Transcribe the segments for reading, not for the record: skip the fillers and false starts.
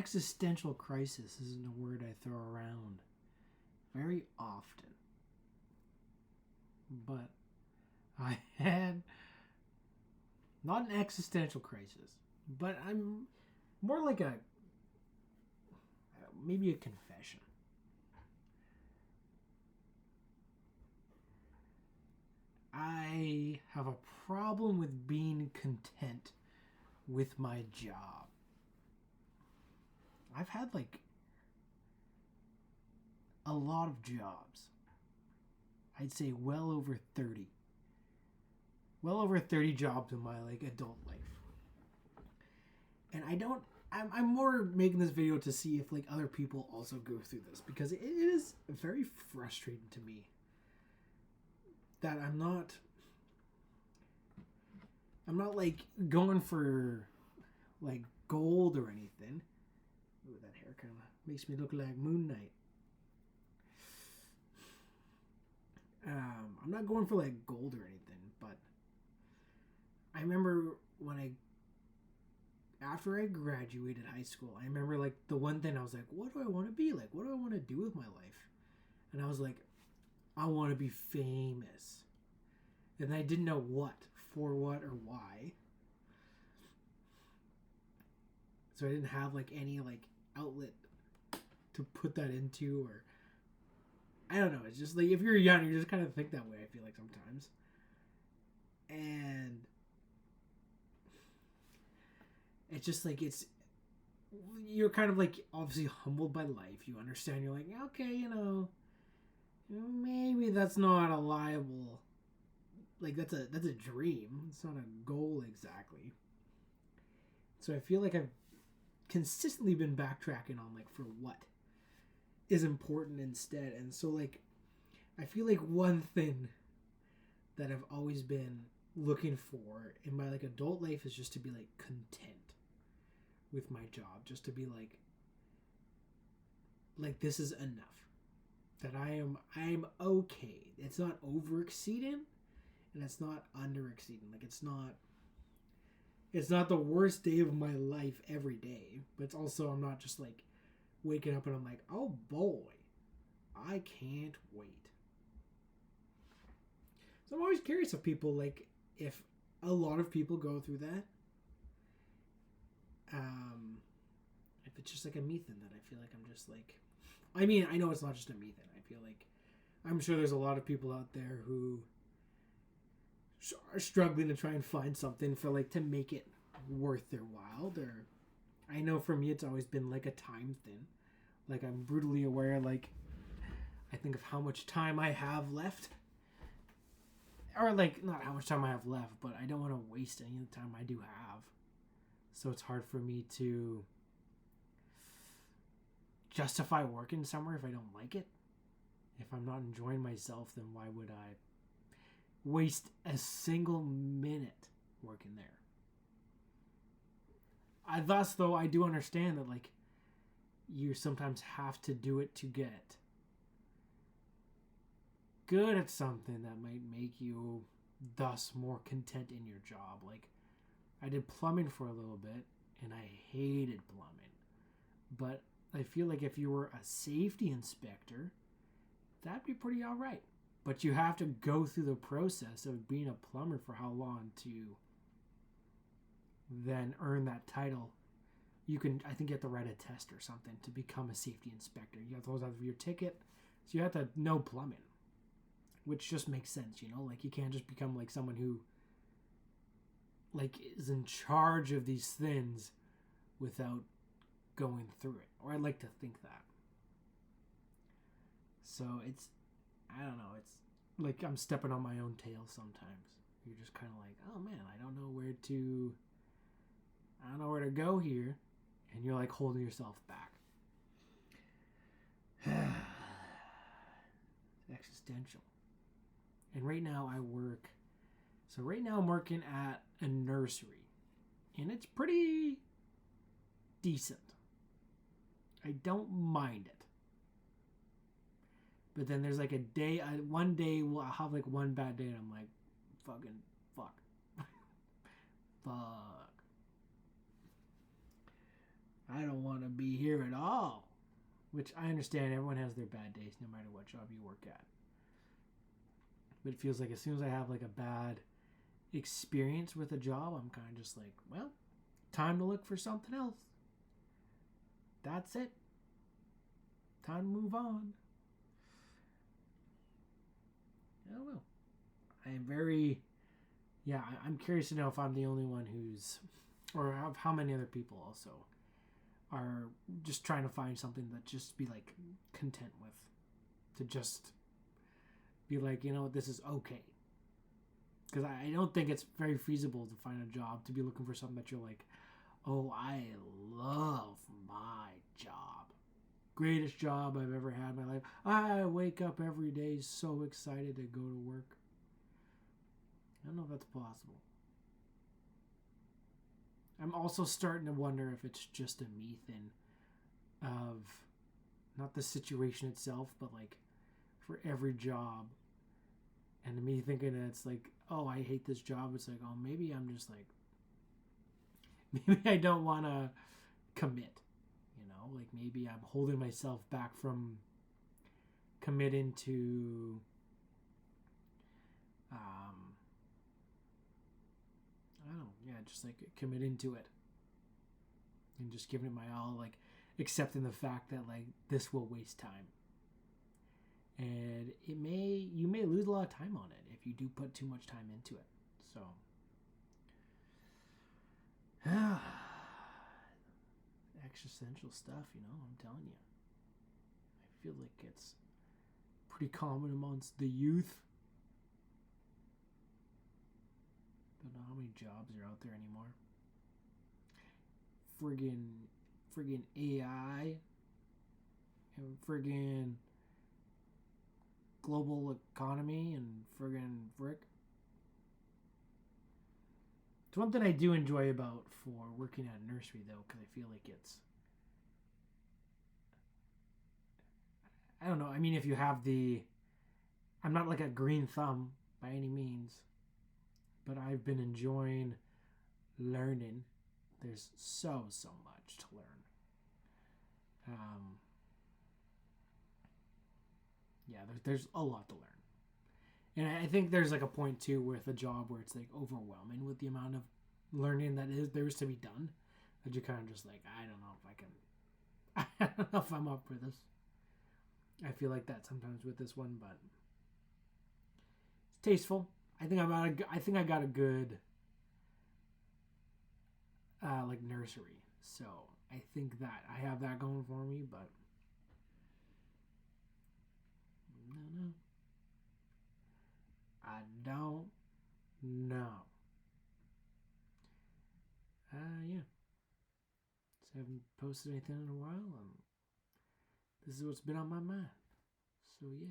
existential crisis isn't a word I throw around very often. But I had not an existential crisis, but I'm more like maybe a confession. I have a problem with being content with my job. I've had like a lot of jobs. I'd say well over 30. Well over 30 jobs in my like adult life. And I'm more making this video to see if like other people also go through this, because it is very frustrating to me that I'm not like going for like gold or anything. Ooh, that hair kind of makes me look like Moon Knight. I'm not going for like gold or anything, but I remember after I graduated high school, I remember like the one thing I was like, what do I want to be? Like, what do I want to do with my life? And I was like, I want to be famous. And I didn't know for what or why. So I didn't have like any like outlet to put that into, or I don't know. It's just like if you're young, you just kind of think that way, I feel like sometimes. And it's just like you're kind of like obviously humbled by life. You understand. You're like, okay, maybe that's not a liable, like that's a dream. It's not a goal exactly. So I feel like I've consistently been backtracking on like for what is important instead. And so like I feel like one thing that I've always been looking for in my like adult life is just to be like content with my job, just to be like this is enough, that I'm okay. It's not over exceeding and it's not under exceeding. Like it's not the worst day of my life every day, but it's also, I'm not just like waking up and I'm like, oh boy, I can't wait. So I'm always curious of people, like if a lot of people go through that. If it's just like a me thing that I feel like I'm just like, I mean, I know it's not just a me thing. I feel like I'm sure there's a lot of people out there who are struggling to try and find something for like to make it worth their while. I know for me it's always been like a time thing. Like I'm brutally aware, like I think of how much time I have left, or like not how much time I have left, but I don't want to waste any of the time I do have. So it's hard for me to justify working somewhere if I don't like it. If I'm not enjoying myself, then why would I waste a single minute working there? Thus, though, I do understand that like you sometimes have to do it to get good at something that might make you thus more content in your job. Like I did plumbing for a little bit and I hated plumbing, but I feel like if you were a safety inspector, that'd be pretty all right. But you have to go through the process of being a plumber for how long to then earn that title. I think you have to write a test or something to become a safety inspector. You have to close out your ticket, so you have to know plumbing, which just makes sense, like you can't just become like someone who like is in charge of these things without going through it. Or I'd like to think that. So I don't know, it's like I'm stepping on my own tail sometimes. You're just kind of like, oh man, I don't know where to go here, and you're like holding yourself back. Existential. And right now I'm working at a nursery, and it's pretty decent. I don't mind it. But then there's like one day I'll have like one bad day and I'm like, fuck. I don't want to be there at all. Which I understand, everyone has their bad days no matter what job you work at. But it feels like as soon as I have like a bad experience with a job, I'm kind of just like, well, time to look for something else. That's it. Time to move on. I don't know. I am very, yeah, I'm curious to know if I'm the only one who's, or how many other people also are just trying to find something that just be like content with. To just be like, you know what, this is okay. Because I don't think it's very feasible to find a job, to be looking for something that you're like, oh, I love my job. Greatest job I've ever had in my life. I wake up every day so excited to go to work. I don't know if that's possible. I'm also starting to wonder if it's just a me thing of not the situation itself, but like for every job. And me thinking that it's like, oh, I hate this job. It's like, oh, maybe I'm just like, maybe I don't want to commit. You know, like maybe I'm holding myself back from committing to, I don't know, yeah, just like committing to it. And just giving it my all, like accepting the fact that like this will waste time. And you may lose a lot of time on it if you do put too much time into it. So, existential stuff, you know, I'm telling you. I feel like it's pretty common amongst the youth. Don't know how many jobs are out there anymore. Friggin' AI and friggin' global economy and friggin' frick. It's one thing I do enjoy about for working at a nursery, though, because I feel like it's, I don't know, I mean, if you have I'm not like a green thumb by any means, but I've been enjoying learning. There's so much to learn. Yeah, there's a lot to learn. And I think there's like a point too with a job where it's like overwhelming with the amount of learning that there is to be done, that you're kind of just like, I don't know if I can, I don't know if I'm up for this. I feel like that sometimes with this one, but it's tasteful. I think I got a good like nursery, so I think that I have that going for me, but no. I don't know. Yeah. So I haven't posted anything in a while, and this is what's been on my mind. So yeah.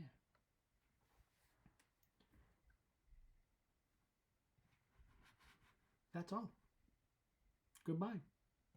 That's all. Goodbye.